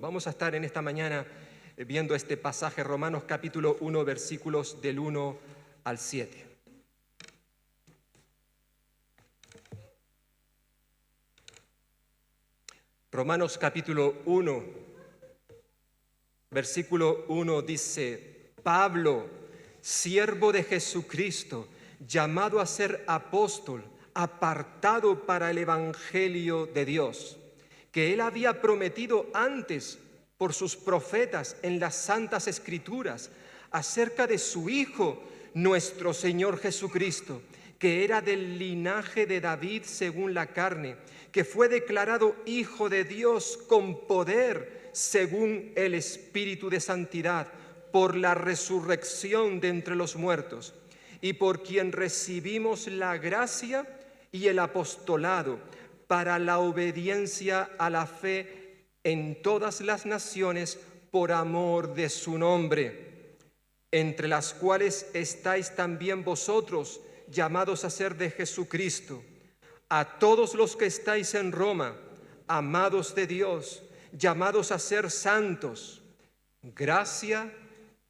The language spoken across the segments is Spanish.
Vamos a estar en esta mañana viendo este pasaje, Romanos capítulo 1, versículos del 1 al 7. Romanos capítulo 1, versículo 1 dice: Pablo, siervo de Jesucristo, llamado a ser apóstol, apartado para el evangelio de Dios, que él había prometido antes por sus profetas en las santas escrituras, acerca de su Hijo, nuestro Señor Jesucristo, que era del linaje de David según la carne, que fue declarado Hijo de Dios con poder según el Espíritu de santidad, por la resurrección de entre los muertos, y por quien recibimos la gracia y el apostolado para la obediencia a la fe en todas las naciones por amor de su nombre, entre las cuales estáis también vosotros, llamados a ser de Jesucristo. A todos los que estáis en Roma, amados de Dios, llamados a ser santos, gracia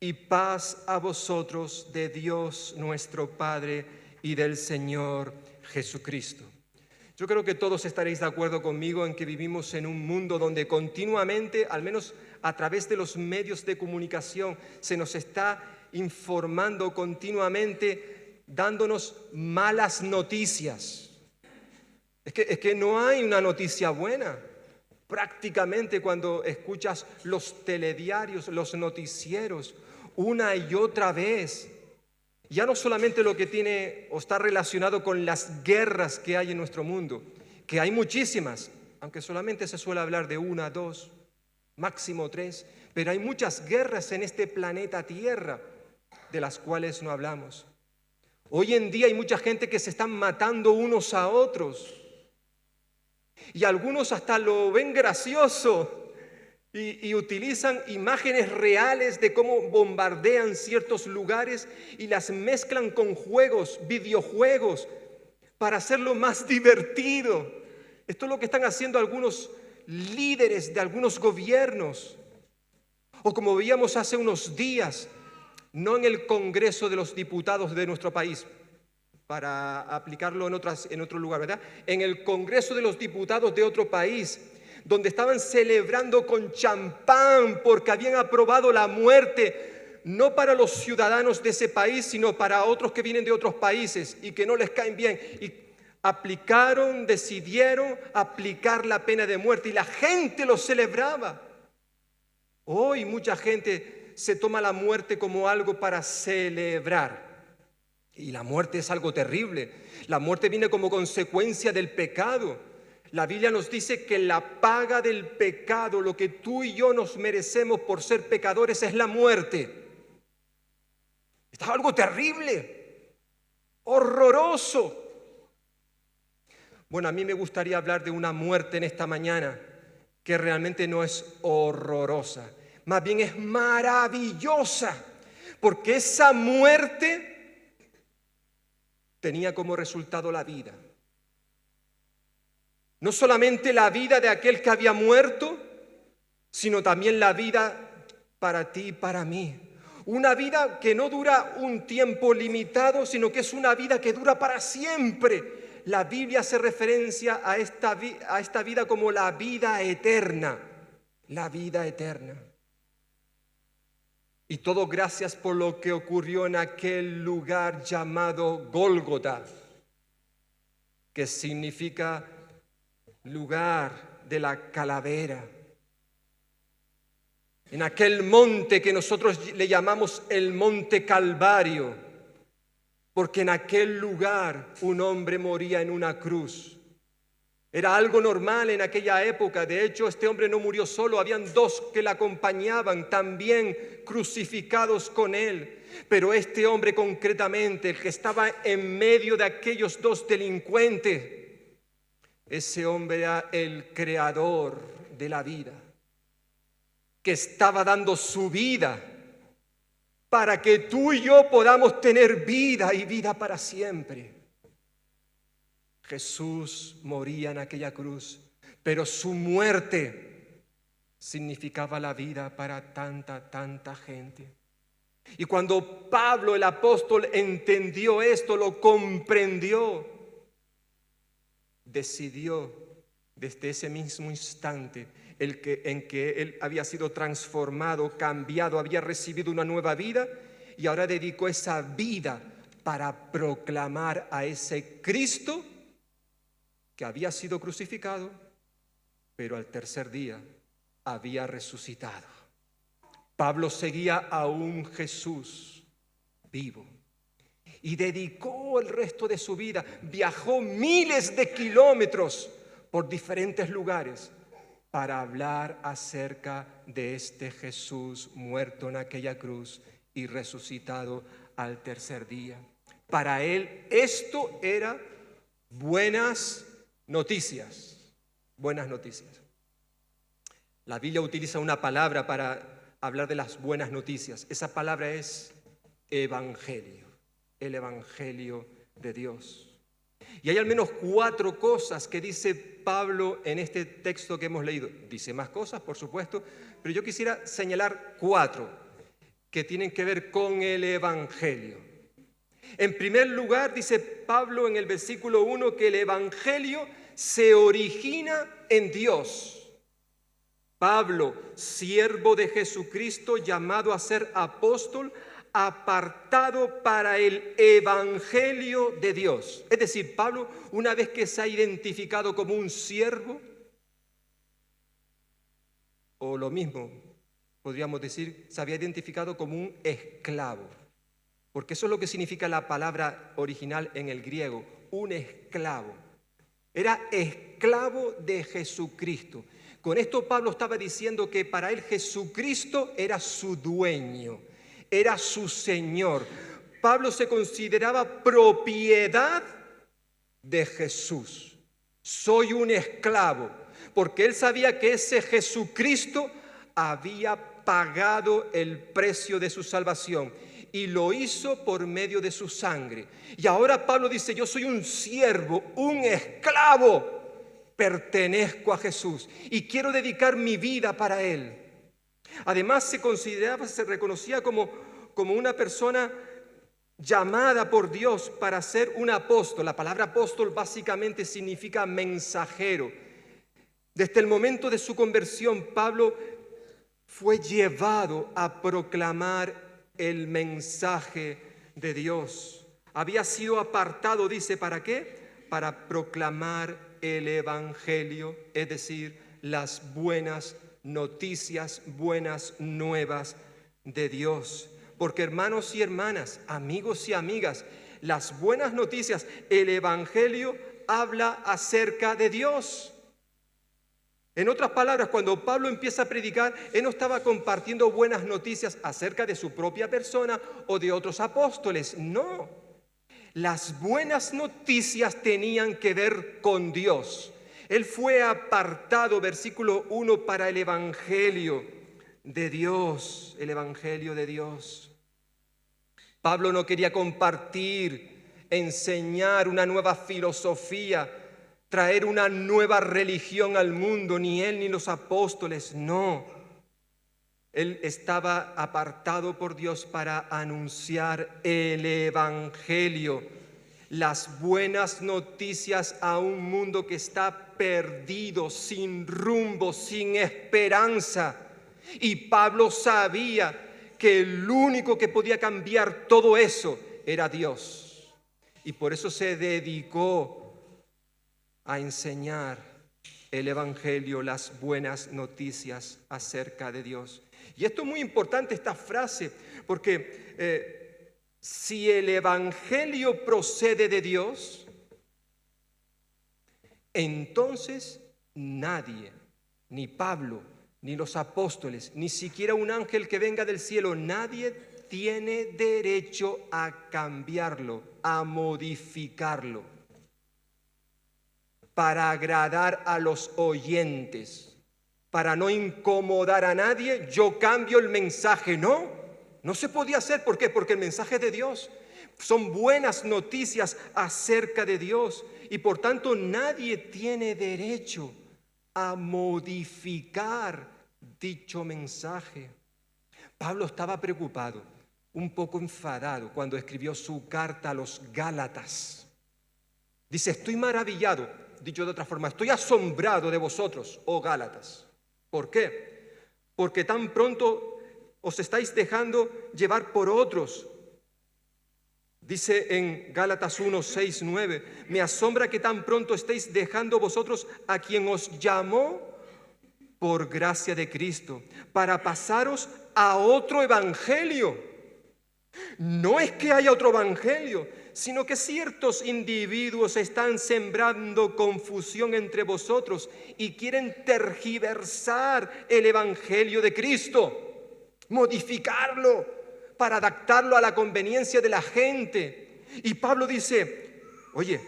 y paz a vosotros de Dios nuestro Padre y del Señor Jesucristo. Yo creo que todos estaréis de acuerdo conmigo en que vivimos en un mundo donde continuamente, al menos a través de los medios de comunicación, se nos está informando continuamente, dándonos malas noticias. Es que no hay una noticia buena. Prácticamente cuando escuchas los telediarios, los noticieros, una y otra vez, ya no solamente lo que tiene o está relacionado con las guerras que hay en nuestro mundo, que hay muchísimas, aunque solamente se suele hablar de una, dos, máximo tres, pero hay muchas guerras en este planeta Tierra de las cuales no hablamos. Hoy en día hay mucha gente que se están matando unos a otros y algunos hasta lo ven gracioso. Y utilizan imágenes reales de cómo bombardean ciertos lugares y las mezclan con juegos, videojuegos, para hacerlo más divertido. Esto es lo que están haciendo algunos líderes de algunos gobiernos. O como veíamos hace unos días, no en el Congreso de los Diputados de nuestro país, para aplicarlo en otro lugar, ¿verdad? En el Congreso de los Diputados de otro país, donde estaban celebrando con champán porque habían aprobado la muerte, no para los ciudadanos de ese país, sino para otros que vienen de otros países y que no les caen bien. Y decidieron aplicar la pena de muerte y la gente lo celebraba. Hoy mucha gente se toma la muerte como algo para celebrar. Y la muerte es algo terrible. La muerte viene como consecuencia del pecado. La Biblia nos dice que la paga del pecado, lo que tú y yo nos merecemos por ser pecadores, es la muerte. Es algo terrible, horroroso. Bueno, a mí me gustaría hablar de una muerte en esta mañana que realmente no es horrorosa, más bien es maravillosa, porque esa muerte tenía como resultado la vida. No solamente la vida de aquel que había muerto, sino también la vida para ti y para mí. Una vida que no dura un tiempo limitado, sino que es una vida que dura para siempre. La Biblia hace referencia a esta vida como la vida eterna. La vida eterna. Y todo gracias por lo que ocurrió en aquel lugar llamado Gólgota, que significa lugar de la calavera. En aquel monte que nosotros le llamamos el Monte Calvario, porque en aquel lugar un hombre moría en una cruz. Era algo normal en aquella época. De hecho, este hombre no murió solo, habían dos que le acompañaban, también crucificados con él. Pero este hombre concretamente, el que estaba en medio de aquellos dos delincuentes, ese hombre era el creador de la vida, que estaba dando su vida para que tú y yo podamos tener vida y vida para siempre. Jesús moría en aquella cruz, pero su muerte significaba la vida para tanta gente. Y cuando Pablo, el apóstol, entendió esto, lo comprendió, decidió desde ese mismo instante en que él había sido transformado, cambiado, había recibido una nueva vida, y ahora dedicó esa vida para proclamar a ese Cristo que había sido crucificado, pero al tercer día había resucitado. Pablo seguía a un Jesús vivo y dedicó el resto de su vida, viajó miles de kilómetros por diferentes lugares para hablar acerca de este Jesús muerto en aquella cruz y resucitado al tercer día. Para él esto era buenas noticias, buenas noticias. La Biblia utiliza una palabra para hablar de las buenas noticias. Esa palabra es evangelio, el evangelio de Dios. Y hay al menos 4 cosas que dice Pablo en este texto que hemos leído. Dice más cosas, por supuesto, pero yo quisiera señalar 4 que tienen que ver con el evangelio. En primer lugar, dice Pablo en el versículo 1 que el evangelio se origina en Dios. Pablo, siervo de Jesucristo, llamado a ser apóstol, apartado para el evangelio de Dios. Es decir, Pablo, una vez que se ha identificado como un siervo, o lo mismo, podríamos decir, se había identificado como un esclavo, porque eso es lo que significa la palabra original en el griego, un esclavo. Era esclavo de Jesucristo. Con esto Pablo estaba diciendo que para él Jesucristo era su dueño, era su Señor. Pablo se consideraba propiedad de Jesús. Soy un esclavo, porque él sabía que ese Jesucristo había pagado el precio de su salvación y lo hizo por medio de su sangre. Y ahora Pablo dice, yo soy un siervo, un esclavo. Pertenezco a Jesús y quiero dedicar mi vida para Él. Además se reconocía como una persona llamada por Dios para ser un apóstol. La palabra apóstol básicamente significa mensajero. Desde el momento de su conversión, Pablo fue llevado a proclamar el mensaje de Dios. Había sido apartado, dice, ¿para qué? Para proclamar el evangelio, es decir, las buenas noticias, buenas nuevas de Dios. Porque hermanos y hermanas, amigos y amigas, las buenas noticias, el evangelio habla acerca de Dios. En otras palabras, cuando Pablo empieza a predicar, él no estaba compartiendo buenas noticias acerca de su propia persona o de otros apóstoles, no. Las buenas noticias tenían que ver con Dios. Él fue apartado, versículo 1, para el evangelio de Dios, el evangelio de Dios. Pablo no quería compartir, enseñar una nueva filosofía, traer una nueva religión al mundo, ni él ni los apóstoles, no. Él estaba apartado por Dios para anunciar el evangelio, las buenas noticias a un mundo que está perdido, sin rumbo, sin esperanza. Y Pablo sabía que el único que podía cambiar todo eso era Dios. Y por eso se dedicó a enseñar el evangelio, las buenas noticias acerca de Dios. Y esto es muy importante, esta frase, porque si el evangelio procede de Dios, entonces nadie, ni Pablo, ni los apóstoles, ni siquiera un ángel que venga del cielo, nadie tiene derecho a cambiarlo, a modificarlo, para agradar a los oyentes. Para no incomodar a nadie, yo cambio el mensaje. No se podía hacer. ¿Por qué? Porque el mensaje es de Dios. Son buenas noticias acerca de Dios. Y por tanto nadie tiene derecho a modificar dicho mensaje. Pablo estaba preocupado, un poco enfadado cuando escribió su carta a los Gálatas. Dice, estoy maravillado, dicho de otra forma, estoy asombrado de vosotros, oh Gálatas. ¿Por qué? Porque tan pronto os estáis dejando llevar por otros. Dice en Gálatas 1, 6, 9, me asombra que tan pronto estéis dejando vosotros a quien os llamó por gracia de Cristo, para pasaros a otro evangelio. No es que haya otro evangelio, sino que ciertos individuos están sembrando confusión entre vosotros y quieren tergiversar el evangelio de Cristo, modificarlo para adaptarlo a la conveniencia de la gente. Y Pablo dice, oye,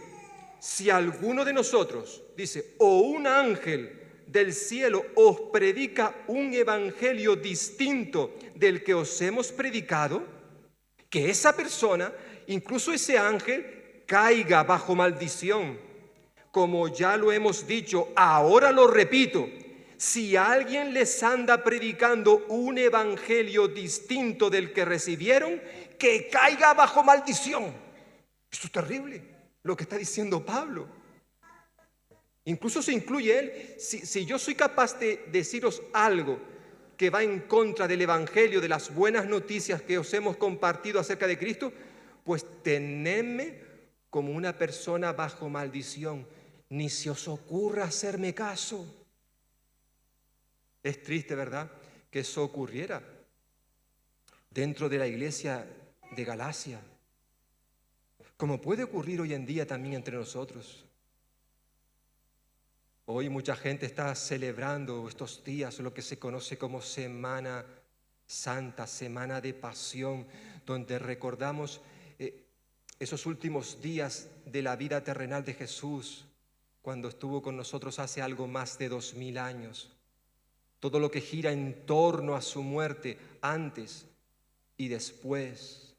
si alguno de nosotros, dice, o un ángel del cielo os predica un evangelio distinto del que os hemos predicado, que esa persona, incluso ese ángel, caiga bajo maldición. Como ya lo hemos dicho, ahora lo repito, si alguien les anda predicando un evangelio distinto del que recibieron, que caiga bajo maldición. Esto es terrible, lo que está diciendo Pablo. Incluso se incluye él. Si yo soy capaz de deciros algo que va en contra del evangelio, de las buenas noticias que os hemos compartido acerca de Cristo, pues tenedme como una persona bajo maldición. Ni se os ocurra hacerme caso. Es triste, ¿verdad?, que eso ocurriera dentro de la iglesia de Galacia, como puede ocurrir hoy en día también entre nosotros. Hoy mucha gente está celebrando estos días lo que se conoce como Semana Santa, Semana de Pasión, donde recordamos esos últimos días de la vida terrenal de Jesús, cuando estuvo con nosotros hace algo más de 2000 años. Todo lo que gira en torno a su muerte antes y después.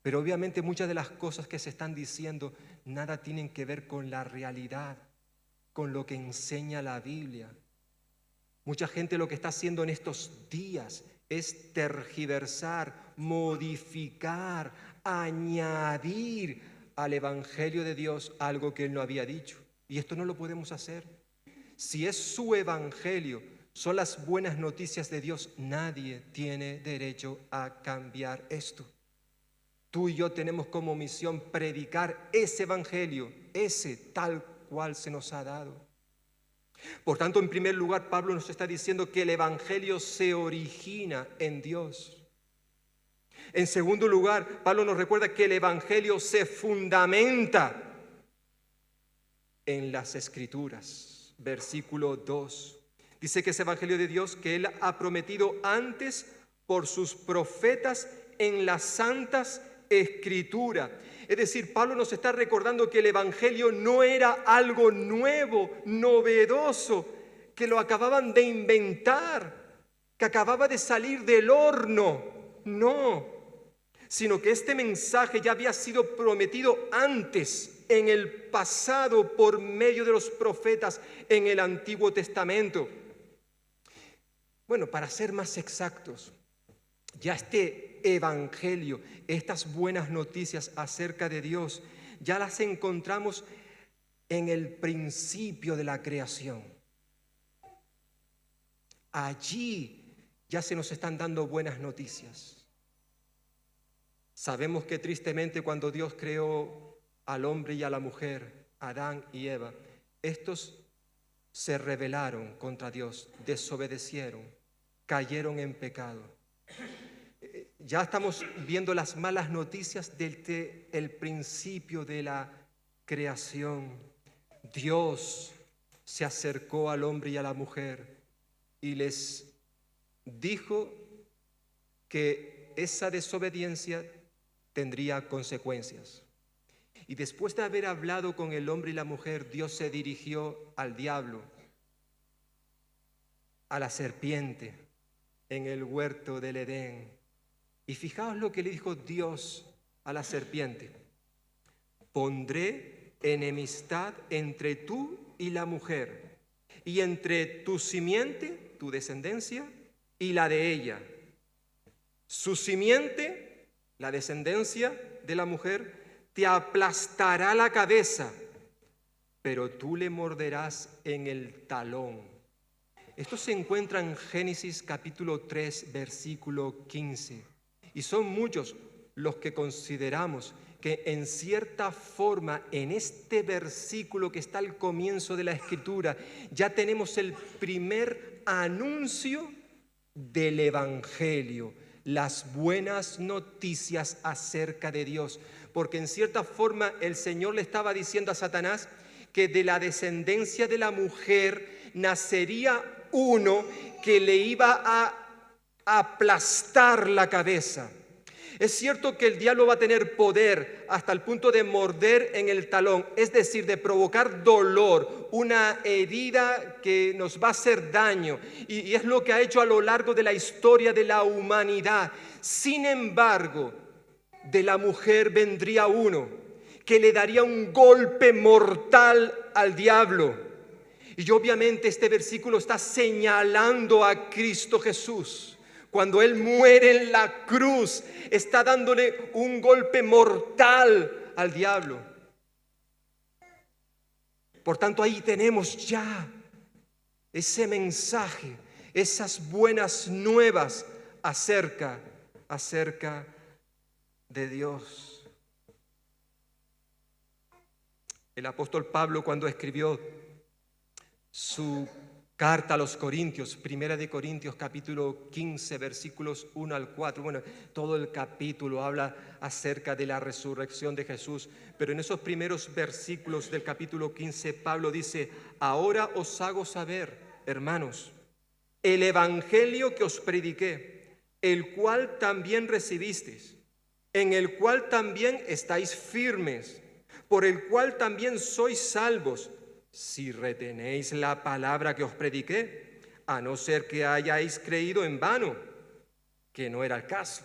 Pero obviamente muchas de las cosas que se están diciendo nada tienen que ver con la realidad, con lo que enseña la Biblia. Mucha gente lo que está haciendo en estos días es tergiversar, modificar, añadir al Evangelio de Dios algo que Él no había dicho. Y esto no lo podemos hacer. Si es su Evangelio, son las buenas noticias de Dios, nadie tiene derecho a cambiar esto. Tú y yo tenemos como misión predicar ese Evangelio, ese tal cual se nos ha dado. Por tanto, en primer lugar, Pablo nos está diciendo que el Evangelio se origina en Dios. En segundo lugar, Pablo nos recuerda que el Evangelio se fundamenta en las Escrituras. Versículo 2. Dice que ese Evangelio de Dios que Él ha prometido antes por sus profetas en las santas Escrituras. Es decir, Pablo nos está recordando que el Evangelio no era algo nuevo, novedoso, que lo acababan de inventar, que acababa de salir del horno. No, sino que este mensaje ya había sido prometido antes, en el pasado, por medio de los profetas en el Antiguo Testamento. Bueno, para ser más exactos, ya este Evangelio, estas buenas noticias acerca de Dios, ya las encontramos en el principio de la creación. Allí ya se nos están dando buenas noticias. Sabemos que tristemente cuando Dios creó al hombre y a la mujer, Adán y Eva, estos se rebelaron contra Dios, desobedecieron, cayeron en pecado. Ya estamos viendo las malas noticias desde el principio de la creación. Dios se acercó al hombre y a la mujer y les dijo que esa desobediencia tendría consecuencias. Y después de haber hablado con el hombre y la mujer, Dios se dirigió al diablo, a la serpiente en el huerto del Edén. Y fijaos lo que le dijo Dios a la serpiente: pondré enemistad entre tú y la mujer, y entre tu simiente tu descendencia y la de ella. Su simiente, la descendencia de la mujer, te aplastará la cabeza, pero tú le morderás en el talón. Esto se encuentra en Génesis capítulo 3, versículo 15. Y son muchos los que consideramos que en cierta forma en este versículo que está al comienzo de la Escritura ya tenemos el primer anuncio del Evangelio, las buenas noticias acerca de Dios. Porque en cierta forma el Señor le estaba diciendo a Satanás que de la descendencia de la mujer nacería uno que le iba a aplastar la cabeza. Es cierto que el diablo va a tener poder hasta el punto de morder en el talón, es decir, de provocar dolor, una herida que nos va a hacer daño, y es lo que ha hecho a lo largo de la historia de la humanidad. Sin embargo, de la mujer vendría uno que le daría un golpe mortal al diablo. Y obviamente este versículo está señalando a Cristo Jesús. Cuando Él muere en la cruz, está dándole un golpe mortal al diablo. Por tanto, ahí tenemos ya ese mensaje, esas buenas nuevas acerca de Dios. El apóstol Pablo, cuando escribió su carta a los Corintios, Primera de Corintios capítulo 15, versículos 1 al 4. Bueno, todo el capítulo habla acerca de la resurrección de Jesús, pero en esos primeros versículos del capítulo 15, Pablo dice: ahora os hago saber, hermanos, el evangelio que os prediqué, el cual también recibisteis, en el cual también estáis firmes, por el cual también sois salvos, si retenéis la palabra que os prediqué, a no ser que hayáis creído en vano, que no era el caso.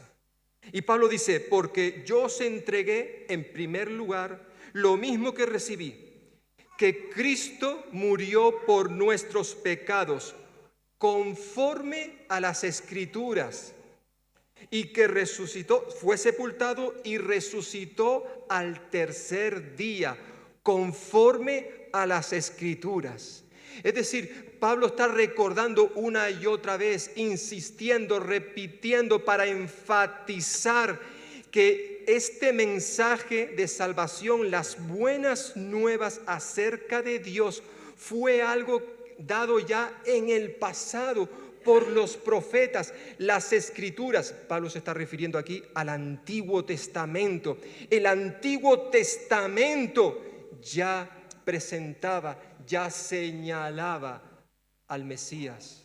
Y Pablo dice: porque yo os entregué en primer lugar lo mismo que recibí, que Cristo murió por nuestros pecados, conforme a las Escrituras, y que resucitó, fue sepultado y resucitó al tercer día, conforme a las Escrituras. Es decir, Pablo está recordando una y otra vez, insistiendo, repitiendo para enfatizar que este mensaje de salvación, las buenas nuevas acerca de Dios, fue algo dado ya en el pasado por los profetas, las Escrituras. Pablo se está refiriendo aquí al Antiguo Testamento. El Antiguo Testamento ya presentaba, ya señalaba al Mesías,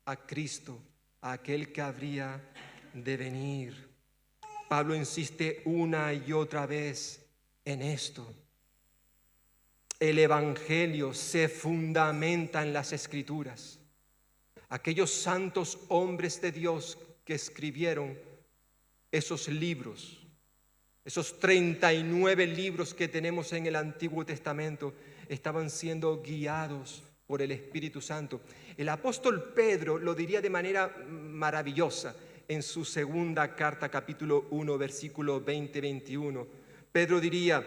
a Cristo, a aquel que habría de venir. Pablo insiste una y otra vez en esto. El Evangelio se fundamenta en las Escrituras. Aquellos santos hombres de Dios que escribieron esos libros, esos 39 libros que tenemos en el Antiguo Testamento, estaban siendo guiados por el Espíritu Santo. El apóstol Pedro lo diría de manera maravillosa en su segunda carta, capítulo 1, versículo 20-21. Pedro diría: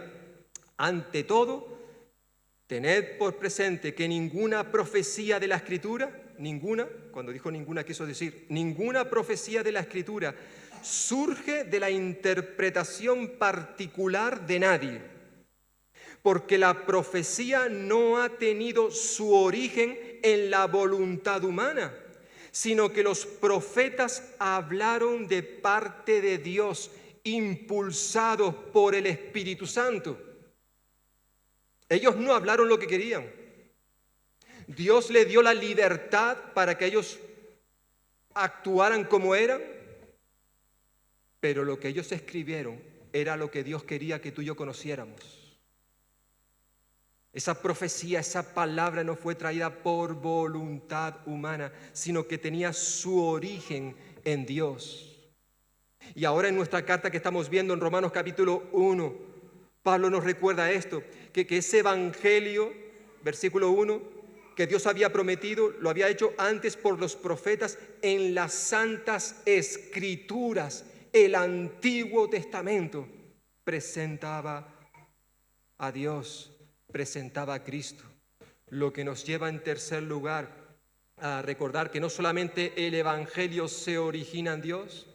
ante todo, tened por presente que ninguna profecía de la Escritura, cuando dijo ninguna quiso decir ninguna profecía de la Escritura, surge de la interpretación particular de nadie, porque la profecía no ha tenido su origen en la voluntad humana, sino que los profetas hablaron de parte de Dios, impulsados por el Espíritu Santo. Ellos no hablaron lo que querían. Dios les dio la libertad para que ellos actuaran como eran, pero lo que ellos escribieron era lo que Dios quería que tú y yo conociéramos. Esa profecía, esa palabra no fue traída por voluntad humana, sino que tenía su origen en Dios. Y ahora en nuestra carta que estamos viendo en Romanos capítulo 1, Pablo nos recuerda esto, que ese evangelio, versículo 1, que Dios había prometido, lo había hecho antes por los profetas en las santas escrituras. El Antiguo Testamento presentaba a Dios, presentaba a Cristo. Lo que nos lleva en tercer lugar a recordar que no solamente el Evangelio se origina en Dios,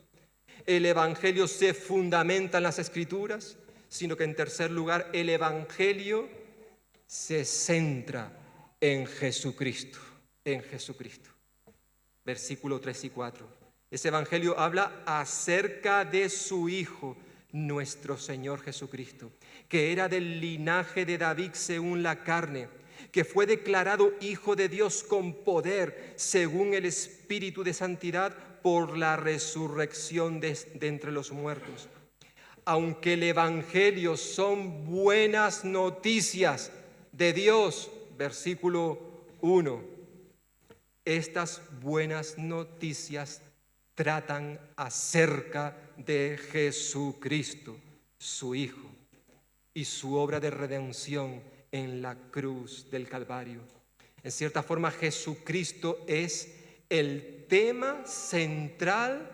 el Evangelio se fundamenta en las Escrituras, sino que en tercer lugar el Evangelio se centra en Jesucristo, en Jesucristo. Versículo 3 y 4. Ese Evangelio habla acerca de su Hijo, nuestro Señor Jesucristo, que era del linaje de David según la carne, que fue declarado Hijo de Dios con poder según el Espíritu de santidad por la resurrección de entre los muertos. Aunque el Evangelio son buenas noticias de Dios, versículo 1, estas buenas noticias tratan acerca de Jesucristo, su Hijo, y su obra de redención en la cruz del Calvario. En cierta forma, Jesucristo es el tema central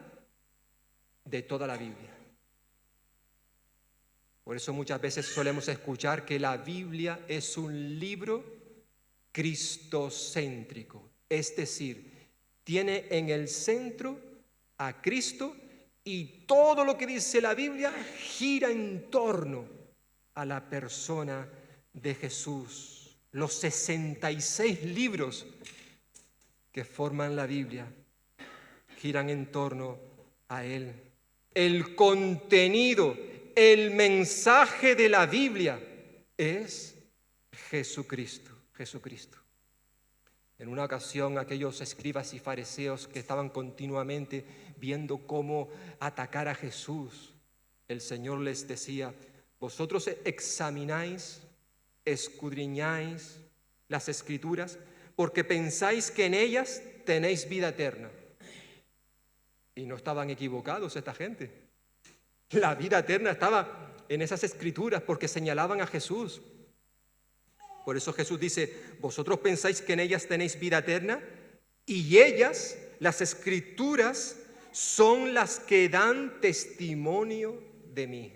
de toda la Biblia. Por eso muchas veces solemos escuchar que la Biblia es un libro cristocéntrico, es decir, tiene en el centro a Cristo y todo lo que dice la Biblia gira en torno a la persona de Jesús. Los 66 libros que forman la Biblia giran en torno a Él. El contenido, el mensaje de la Biblia es Jesucristo, Jesucristo. En una ocasión, aquellos escribas y fariseos que estaban continuamente viendo cómo atacar a Jesús, el Señor les decía: vosotros examináis, escudriñáis las Escrituras, porque pensáis que en ellas tenéis vida eterna. Y no estaban equivocados esta gente. La vida eterna estaba en esas Escrituras porque señalaban a Jesús. Por eso Jesús dice: vosotros pensáis que en ellas tenéis vida eterna, y ellas, las Escrituras, son las que dan testimonio de mí.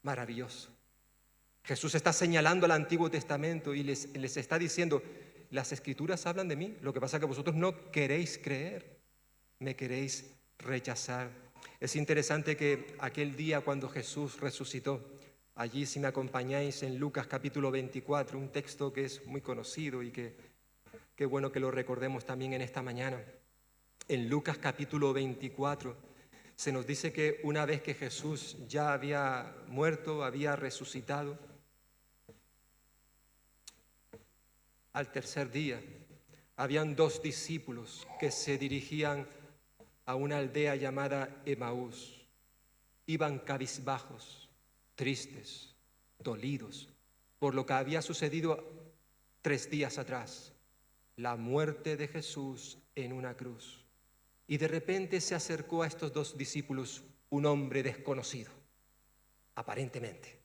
Maravilloso. Jesús está señalando al Antiguo Testamento y les está diciendo: las Escrituras hablan de mí, lo que pasa es que vosotros no queréis creer, me queréis rechazar. Es interesante que aquel día cuando Jesús resucitó, allí, si me acompañáis, en Lucas capítulo 24, un texto que es muy conocido y que qué bueno que lo recordemos también en esta mañana. En Lucas capítulo 24 se nos dice que una vez que Jesús ya había muerto, había resucitado, al tercer día habían 2 discípulos que se dirigían a una aldea llamada Emaús. Iban cabizbajos, tristes, dolidos por lo que había sucedido 3 días atrás, la muerte de Jesús en una cruz. Y de repente se acercó a estos 2 discípulos un hombre desconocido, aparentemente.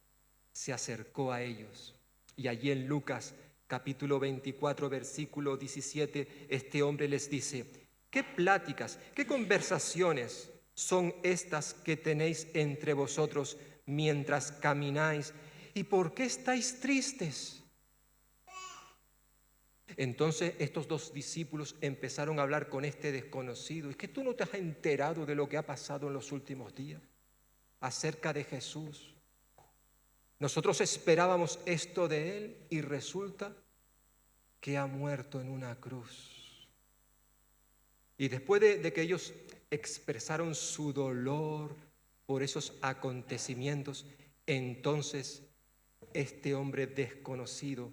Se acercó a ellos y allí en Lucas capítulo 24, versículo 17, este hombre les dice: ¿qué pláticas, qué conversaciones son estas que tenéis entre vosotros mientras camináis? ¿Y por qué estáis tristes? Entonces estos 2 discípulos empezaron a hablar con este desconocido. ¿Es que tú no te has enterado de lo que ha pasado en los últimos días acerca de Jesús? Nosotros esperábamos esto de Él y resulta que ha muerto en una cruz. Y después de que ellos expresaron su dolor por esos acontecimientos, entonces este hombre desconocido,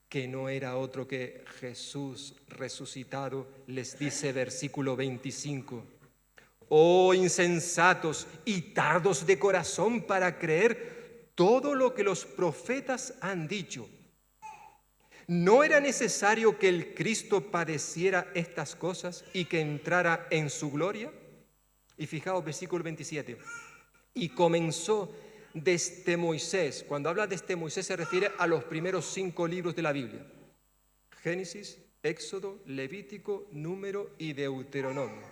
que no era otro que Jesús resucitado, les dice, versículo 25: oh insensatos y tardos de corazón para creer todo lo que los profetas han dicho. ¿No era necesario que el Cristo padeciera estas cosas y que entrara en su gloria? Y fijaos, versículo 27. Y comenzó desde Moisés. Cuando habla de Moisés se refiere a los primeros 5 libros de la Biblia. Génesis, Éxodo, Levítico, Número y Deuteronomio.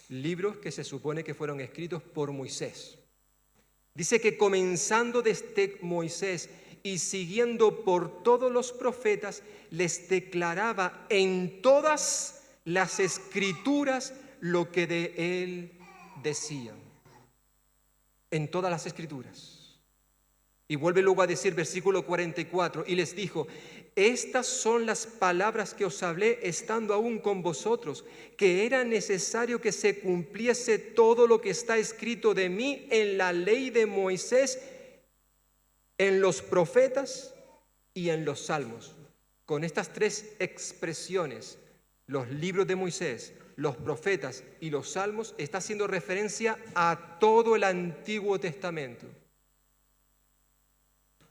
Libros que se supone que fueron escritos por Moisés. Dice que comenzando desde Moisés y siguiendo por todos los profetas, les declaraba en todas las escrituras lo que de él decían. En todas las escrituras. Y vuelve luego a decir, versículo 44, y les dijo: estas son las palabras que os hablé estando aún con vosotros, que era necesario que se cumpliese todo lo que está escrito de mí en la ley de Moisés, en los profetas y en los salmos. Con estas tres expresiones, los libros de Moisés, los profetas y los salmos, está haciendo referencia a todo el Antiguo Testamento.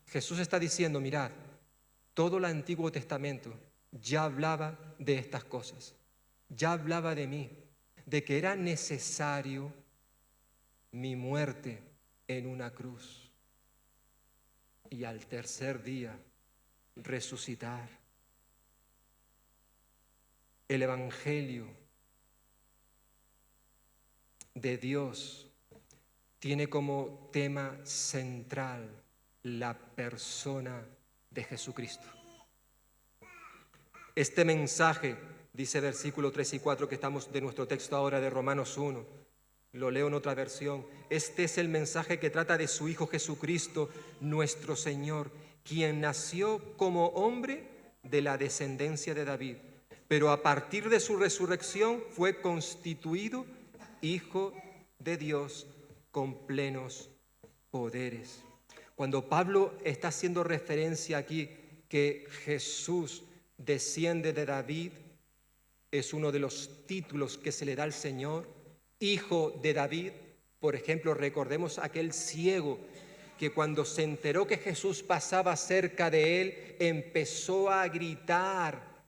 Jesús está diciendo, mirad, todo el Antiguo Testamento ya hablaba de estas cosas, ya hablaba de mí, de que era necesario mi muerte en una cruz y al tercer día resucitar. El Evangelio de Dios tiene como tema central la persona de Jesucristo. Este mensaje, dice versículo 3 y 4 que estamos de nuestro texto ahora de Romanos 1, lo leo en otra versión. Este es el mensaje que trata de su Hijo Jesucristo, nuestro Señor, quien nació como hombre de la descendencia de David, pero a partir de su resurrección fue constituido Hijo de Dios con plenos poderes. Cuando Pablo está haciendo referencia aquí que Jesús desciende de David, es uno de los títulos que se le da al Señor, Hijo de David. Por ejemplo, recordemos aquel ciego que cuando se enteró que Jesús pasaba cerca de él, empezó a gritar,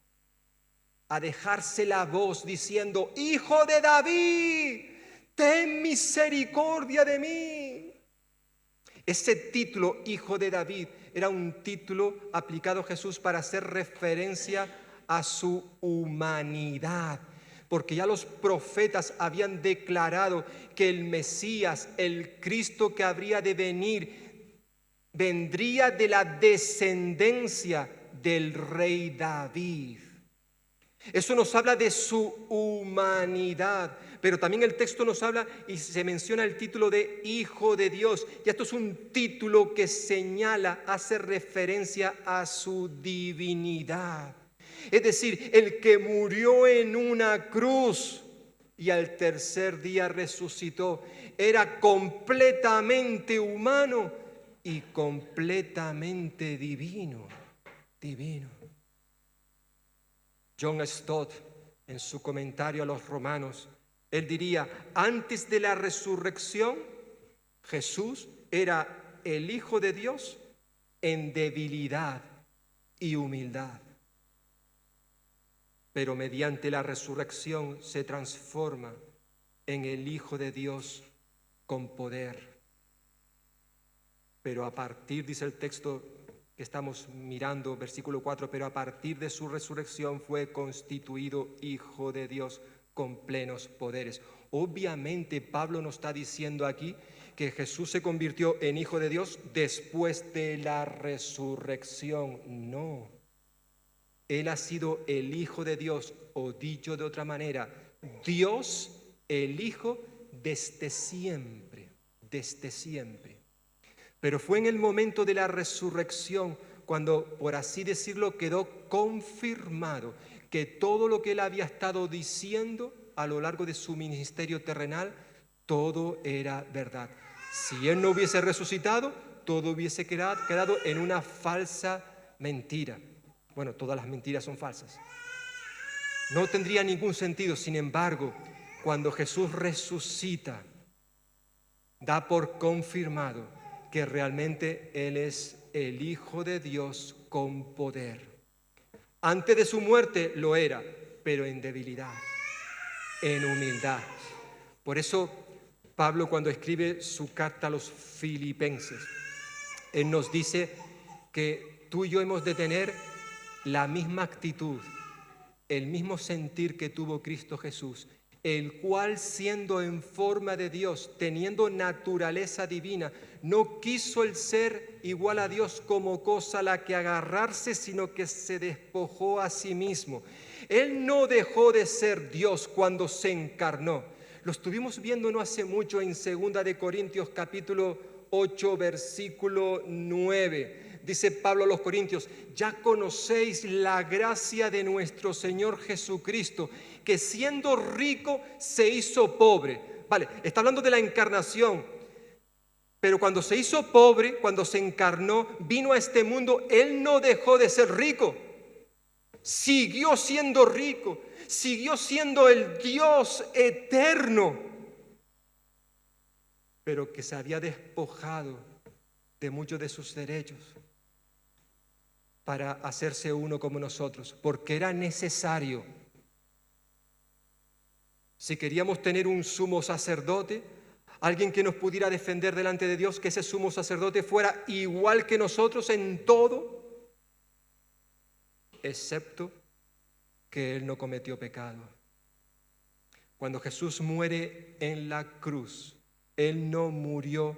a dejarse la voz diciendo: Hijo de David, ten misericordia de mí. Ese título, Hijo de David, era un título aplicado a Jesús para hacer referencia a su humanidad, porque ya los profetas habían declarado que el Mesías, el Cristo que habría de venir, vendría de la descendencia del rey David. Eso nos habla de su humanidad, pero también el texto nos habla y se menciona el título de Hijo de Dios. Y esto es un título que señala, hace referencia a su divinidad. Es decir, el que murió en una cruz y al tercer día resucitó, era completamente humano y completamente divino. John Stott, en su comentario a los Romanos, él diría: antes de la resurrección, Jesús era el Hijo de Dios en debilidad y humildad. Pero mediante la resurrección se transforma en el Hijo de Dios con poder. Pero a partir, dice el texto que estamos mirando, versículo 4, pero a partir de su resurrección fue constituido Hijo de Dios con plenos poderes. Obviamente Pablo no está diciendo aquí que Jesús se convirtió en Hijo de Dios después de la resurrección. No. Él ha sido el Hijo de Dios, o dicho de otra manera, Dios el Hijo desde siempre. Pero fue en el momento de la resurrección cuando, por así decirlo, quedó confirmado que todo lo que él había estado diciendo a lo largo de su ministerio terrenal, todo era verdad. Si él no hubiese resucitado, todo hubiese quedado en una falsa mentira. Bueno, todas las mentiras son falsas. No tendría ningún sentido. Sin embargo, cuando Jesús resucita, da por confirmado que realmente Él es el Hijo de Dios con poder. Antes de su muerte lo era, pero en debilidad, en humildad. Por eso Pablo, cuando escribe su carta a los Filipenses, él nos dice que tú y yo hemos de tener la misma actitud, el mismo sentir que tuvo Cristo Jesús, el cual siendo en forma de Dios, teniendo naturaleza divina, no quiso el ser igual a Dios como cosa a la que agarrarse, sino que se despojó a sí mismo. Él no dejó de ser Dios cuando se encarnó. Lo estuvimos viendo no hace mucho en 2 de Corintios capítulo 8, versículo 9. Dice Pablo a los Corintios: ya conocéis la gracia de nuestro Señor Jesucristo, que siendo rico se hizo pobre. Vale, está hablando de la encarnación, pero cuando se hizo pobre, cuando se encarnó, vino a este mundo, Él no dejó de ser rico. Siguió siendo rico, siguió siendo el Dios eterno, pero que se había despojado de muchos de sus derechos para hacerse uno como nosotros, porque era necesario. Si queríamos tener un sumo sacerdote, alguien que nos pudiera defender delante de Dios, que ese sumo sacerdote fuera igual que nosotros en todo, excepto que Él no cometió pecado. Cuando Jesús muere en la cruz, Él no murió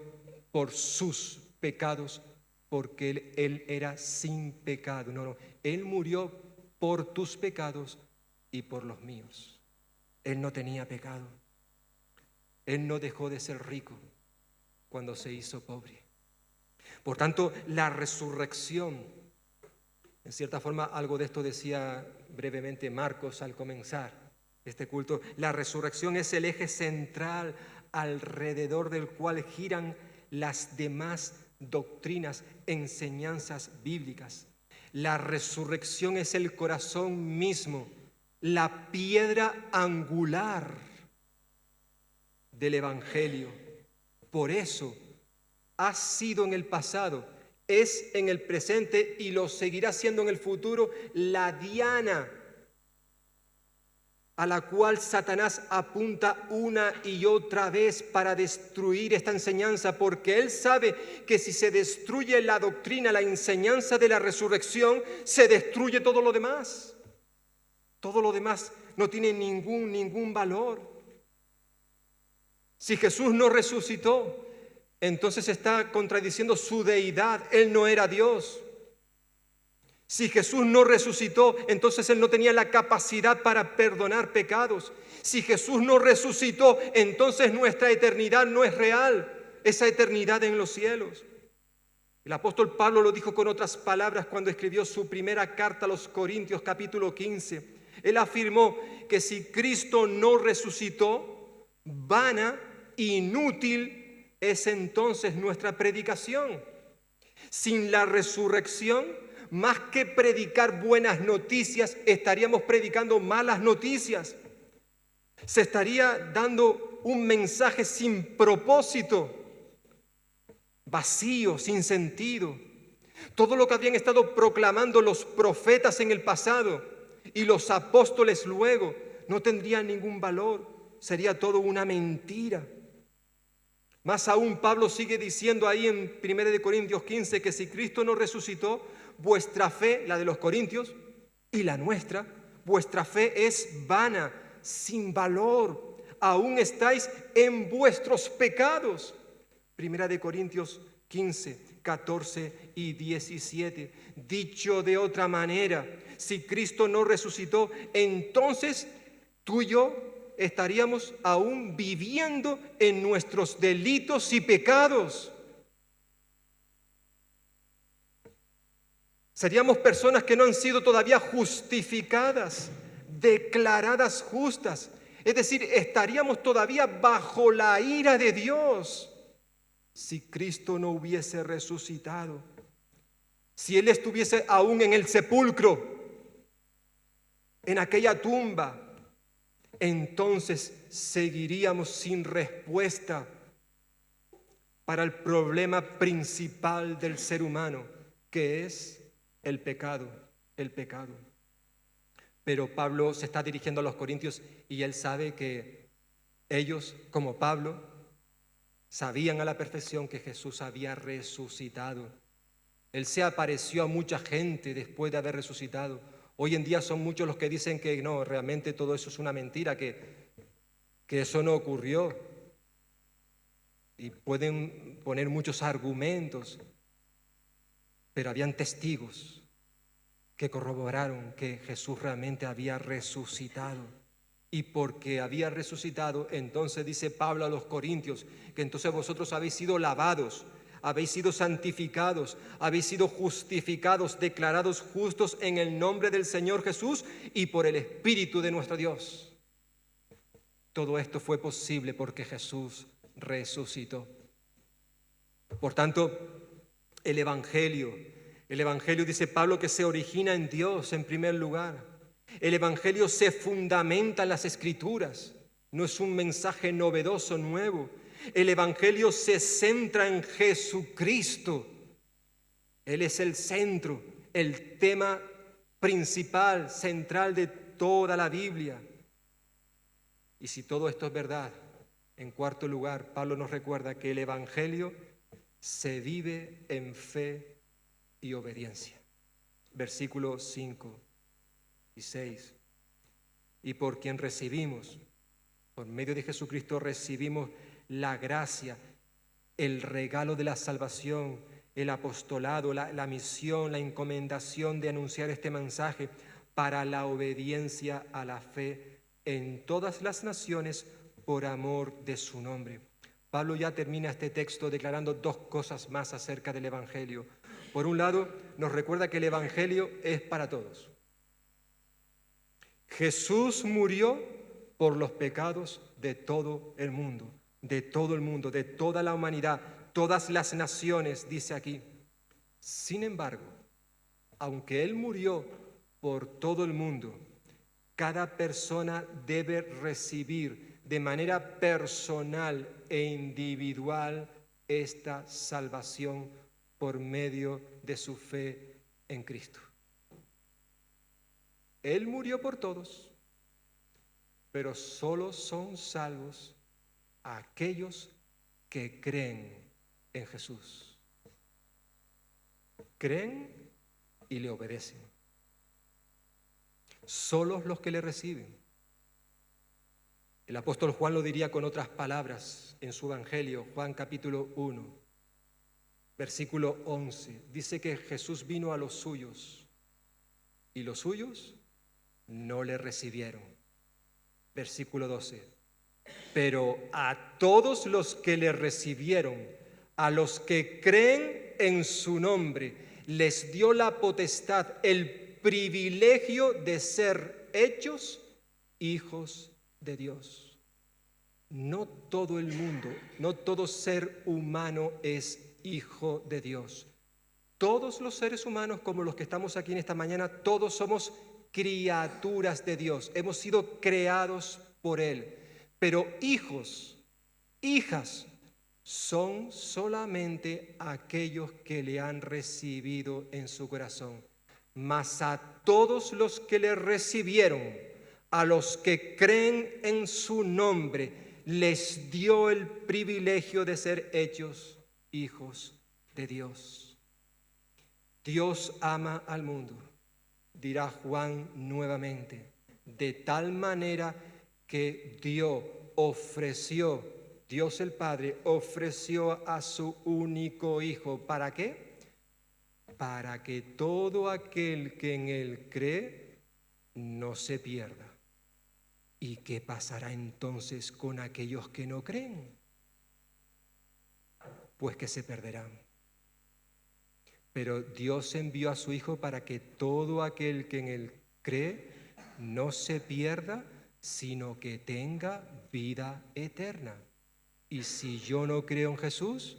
por sus pecados, porque Él era sin pecado. No, Él murió por tus pecados y por los míos. Él no tenía pecado. Él no dejó de ser rico cuando se hizo pobre. Por tanto, la resurrección, en cierta forma algo de esto decía brevemente Marcos al comenzar este culto, la resurrección es el eje central alrededor del cual giran las demás doctrinas, enseñanzas bíblicas. La resurrección es el corazón mismo, la piedra angular del Evangelio. Por eso ha sido en el pasado, es en el presente y lo seguirá siendo en el futuro la diana a la cual Satanás apunta una y otra vez para destruir esta enseñanza, porque él sabe que si se destruye la doctrina, la enseñanza de la resurrección, se destruye todo lo demás. Todo lo demás no tiene ningún valor. Si Jesús no resucitó, entonces está contradiciendo su deidad. Él no era Dios. Si Jesús no resucitó, entonces Él no tenía la capacidad para perdonar pecados. Si Jesús no resucitó, entonces nuestra eternidad no es real, esa eternidad en los cielos. El apóstol Pablo lo dijo con otras palabras cuando escribió su primera carta a los Corintios, capítulo 15. Él afirmó que si Cristo no resucitó, vana, inútil es entonces nuestra predicación. Sin la resurrección, más que predicar buenas noticias, estaríamos predicando malas noticias. Se estaría dando un mensaje sin propósito, vacío, sin sentido. Todo lo que habían estado proclamando los profetas en el pasado y los apóstoles luego no tendría ningún valor, sería todo una mentira. Más aún, Pablo sigue diciendo ahí en 1 Corintios 15 que si Cristo no resucitó, vuestra fe, la de los corintios, y la nuestra, vuestra fe es vana, sin valor. Aún estáis en vuestros pecados. 1 Corintios 15, 14 y 17. Dicho de otra manera, si Cristo no resucitó, entonces tú y yo estaríamos aún viviendo en nuestros delitos y pecados. Seríamos personas que no han sido todavía justificadas, declaradas justas. Es decir, estaríamos todavía bajo la ira de Dios si Cristo no hubiese resucitado. Si Él estuviese aún en el sepulcro, en aquella tumba, entonces seguiríamos sin respuesta para el problema principal del ser humano, que es el pecado. Pero Pablo se está dirigiendo a los corintios y él sabe que ellos, como Pablo, sabían a la perfección que Jesús había resucitado. Él se apareció a mucha gente después de haber resucitado. Hoy en día son muchos los que dicen que no, realmente todo eso es una mentira, que eso no ocurrió. Y pueden poner muchos argumentos, pero habían testigos que corroboraron que Jesús realmente había resucitado. Y porque había resucitado, entonces dice Pablo a los Corintios, que entonces vosotros habéis sido lavados, habéis sido santificados, habéis sido justificados, declarados justos en el nombre del Señor Jesús y por el Espíritu de nuestro Dios. Todo esto fue posible porque Jesús resucitó. Por tanto, el Evangelio dice Pablo que se origina en Dios en primer lugar. El Evangelio se fundamenta en las Escrituras, no es un mensaje novedoso, nuevo. El Evangelio se centra en Jesucristo. Él es el centro, el tema principal, central de toda la Biblia. Y si todo esto es verdad, en cuarto lugar, Pablo nos recuerda que el Evangelio se vive en fe y obediencia. Versículos 5 y 6. Y por quien recibimos, por medio de Jesucristo recibimos la gracia, el regalo de la salvación, el apostolado, la misión, la encomendación de anunciar este mensaje para la obediencia a la fe en todas las naciones por amor de su nombre. Pablo ya termina este texto declarando dos cosas más acerca del Evangelio. Por un lado, nos recuerda que el Evangelio es para todos. Jesús murió por los pecados de todo el mundo, de toda la humanidad, todas las naciones, dice aquí. Sin embargo, aunque Él murió por todo el mundo, cada persona debe recibir de manera personal e individual esta salvación por medio de su fe en Cristo. Él murió por todos, pero solo son salvos aquellos que creen en Jesús. Creen y le obedecen. Solo los que le reciben. El apóstol Juan lo diría con otras palabras en su Evangelio, Juan capítulo 1, versículo 11. Dice que Jesús vino a los suyos y los suyos no le recibieron. Versículo 12. Pero a todos los que le recibieron, a los que creen en su nombre, les dio la potestad, el privilegio de ser hechos hijos de Dios. No todo el mundo, no todo ser humano es hijo de Dios. Todos los seres humanos, como los que estamos aquí en esta mañana, todos somos criaturas de Dios. Hemos sido creados por Él. Pero hijos, hijas, son solamente aquellos que le han recibido en su corazón. Mas a todos los que le recibieron, a los que creen en su nombre, les dio el privilegio de ser hechos hijos de Dios. Dios ama al mundo, dirá Juan nuevamente, de tal manera que Dios el Padre ofreció a su único Hijo. ¿Para qué? Para que todo aquel que en Él cree no se pierda. ¿Y qué pasará entonces con aquellos que no creen? Pues que se perderán. Pero Dios envió a su Hijo para que todo aquel que en Él cree no se pierda, sino que tenga vida eterna. Y si yo no creo en Jesús,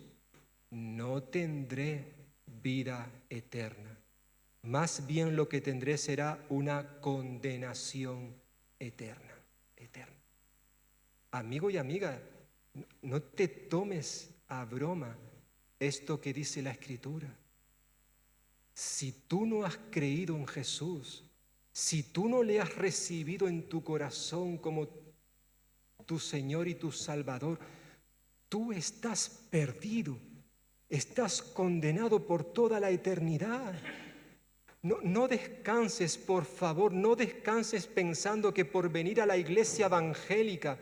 no tendré vida eterna. Más bien lo que tendré será una condenación eterna. Amigo y amiga, no te tomes a broma esto que dice la Escritura. Si tú no has creído en Jesús, si tú no le has recibido en tu corazón como tu Señor y tu Salvador, tú estás perdido. Estás condenado por toda la eternidad. No descanses, por favor, no descanses pensando que por venir a la iglesia evangélica,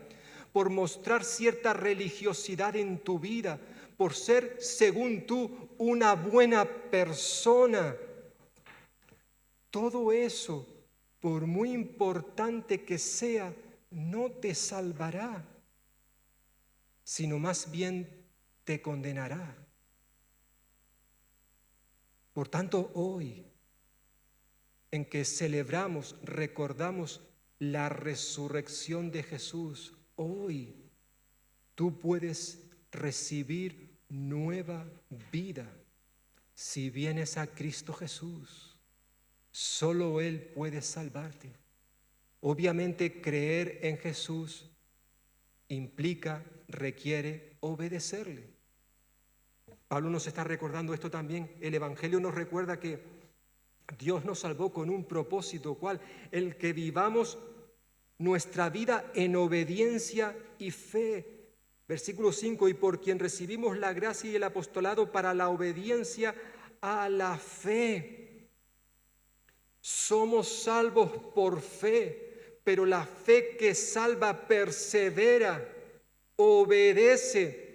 por mostrar cierta religiosidad en tu vida, por ser, según tú, una buena persona, todo eso, por muy importante que sea, no te salvará, sino más bien te condenará. Por tanto, hoy, en que celebramos, recordamos la resurrección de Jesús, hoy tú puedes recibir nueva vida si vienes a Cristo Jesús. Solo Él puede salvarte. Obviamente, creer en Jesús implica, requiere obedecerle. Pablo nos está recordando esto también. El Evangelio nos recuerda que Dios nos salvó con un propósito, ¿cuál? El que vivamos nuestra vida en obediencia y fe. Versículo 5, y por quien recibimos la gracia y el apostolado para la obediencia a la fe. Somos salvos por fe, pero la fe que salva persevera, obedece.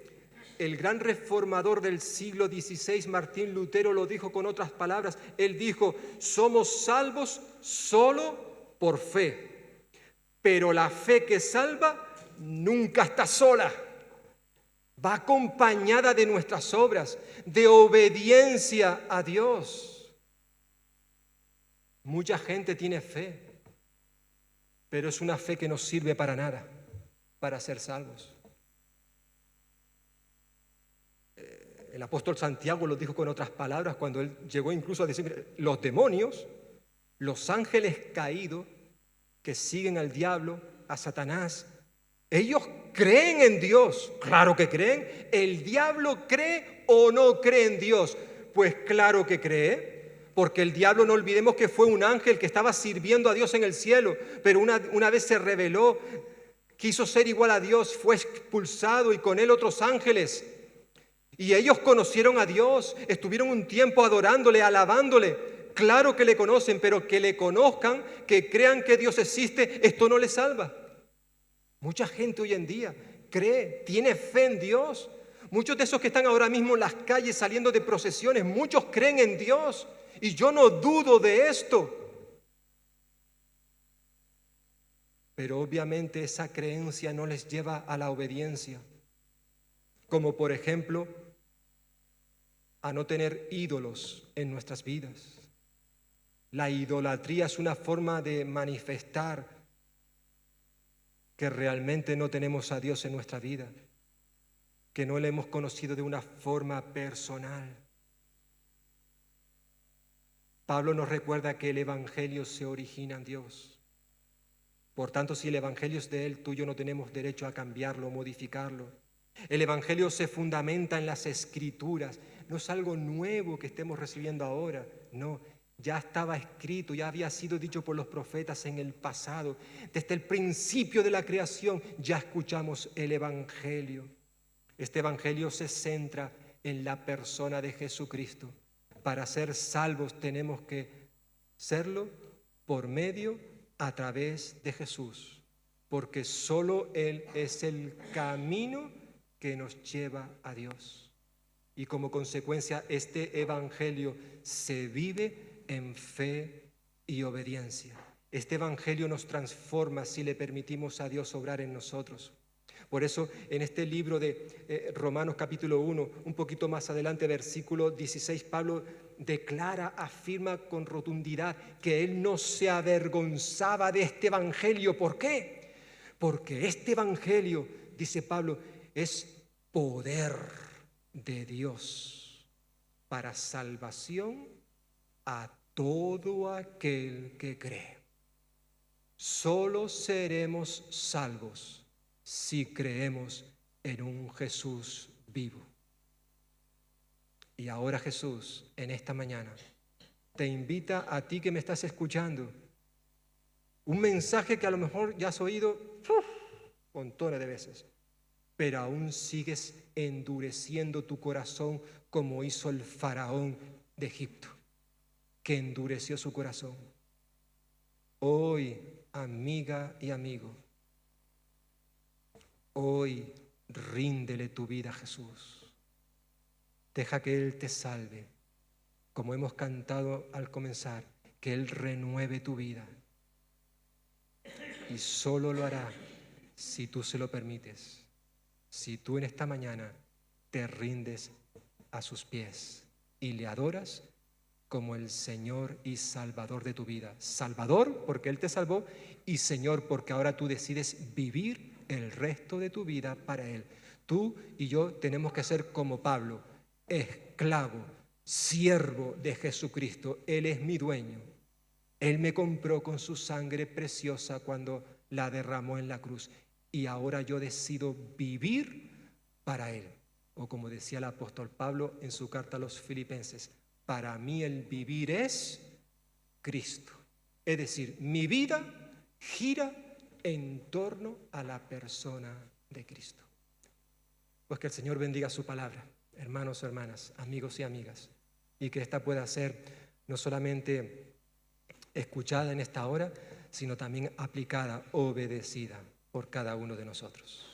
El gran reformador del siglo XVI, Martín Lutero, lo dijo con otras palabras. Él dijo, somos salvos solo por fe, pero la fe que salva nunca está sola. Va acompañada de nuestras obras, de obediencia a Dios. Mucha gente tiene fe, pero es una fe que no sirve para nada, para ser salvos. El apóstol Santiago lo dijo con otras palabras cuando él llegó incluso a decir, los demonios, los ángeles caídos que siguen al diablo, a Satanás, ellos creen en Dios. Claro que creen. ¿El diablo cree o no cree en Dios? Pues claro que cree, porque el diablo, no olvidemos que fue un ángel que estaba sirviendo a Dios en el cielo, pero una vez se rebeló, quiso ser igual a Dios, fue expulsado y con él otros ángeles. Y ellos conocieron a Dios, estuvieron un tiempo adorándole, alabándole. Claro que le conocen, pero que le conozcan, que crean que Dios existe, esto no les salva. Mucha gente hoy en día cree, tiene fe en Dios. Muchos de esos que están ahora mismo en las calles saliendo de procesiones, muchos creen en Dios. Y yo no dudo de esto. Pero obviamente esa creencia no les lleva a la obediencia. Como por ejemplo, a no tener ídolos en nuestras vidas. La idolatría es una forma de manifestar que realmente no tenemos a Dios en nuestra vida, que no le hemos conocido de una forma personal. Pablo nos recuerda que el Evangelio se origina en Dios. Por tanto, si el Evangelio es de Él, tú y yo no tenemos derecho a cambiarlo, modificarlo. El Evangelio se fundamenta en las Escrituras. No es algo nuevo que estemos recibiendo ahora, no. Ya estaba escrito, ya había sido dicho por los profetas en el pasado. Desde el principio de la creación ya escuchamos el Evangelio. Este Evangelio se centra en la persona de Jesucristo. Para ser salvos tenemos que serlo por medio, a través de Jesús, porque solo Él es el camino que nos lleva a Dios. Y como consecuencia, este Evangelio se vive en fe y obediencia. Este Evangelio nos transforma si le permitimos a Dios obrar en nosotros. Por eso, en este libro de Romanos capítulo 1, un poquito más adelante, versículo 16, Pablo declara, afirma con rotundidad que él no se avergonzaba de este Evangelio. ¿Por qué? Porque este Evangelio, dice Pablo, es poder de Dios para salvación a todo aquel que cree. Solo seremos salvos si creemos en un Jesús vivo. Y ahora Jesús, en esta mañana, te invita a ti que me estás escuchando, un mensaje que a lo mejor ya has oído montones de veces. pero aún sigues endureciendo tu corazón como hizo el faraón de Egipto, que endureció su corazón. Hoy, amiga y amigo, hoy ríndele tu vida a Jesús. Deja que Él te salve, como hemos cantado al comenzar, que Él renueve tu vida. Y solo lo hará si tú se lo permites, si tú en esta mañana te rindes a sus pies y le adoras como el Señor y Salvador de tu vida. Salvador porque Él te salvó y Señor porque ahora tú decides vivir el resto de tu vida para Él. Tú y yo tenemos que ser como Pablo, esclavo, siervo de Jesucristo. Él es mi dueño. Él me compró con su sangre preciosa cuando la derramó en la cruz. Y ahora yo decido vivir para Él. O como decía el apóstol Pablo en su carta a los Filipenses, para mí el vivir es Cristo. Es decir, mi vida gira en torno a la persona de Cristo. Pues que el Señor bendiga su palabra, hermanos, hermanas, amigos y amigas, y que esta pueda ser no solamente escuchada en esta hora, sino también aplicada, obedecida por cada uno de nosotros.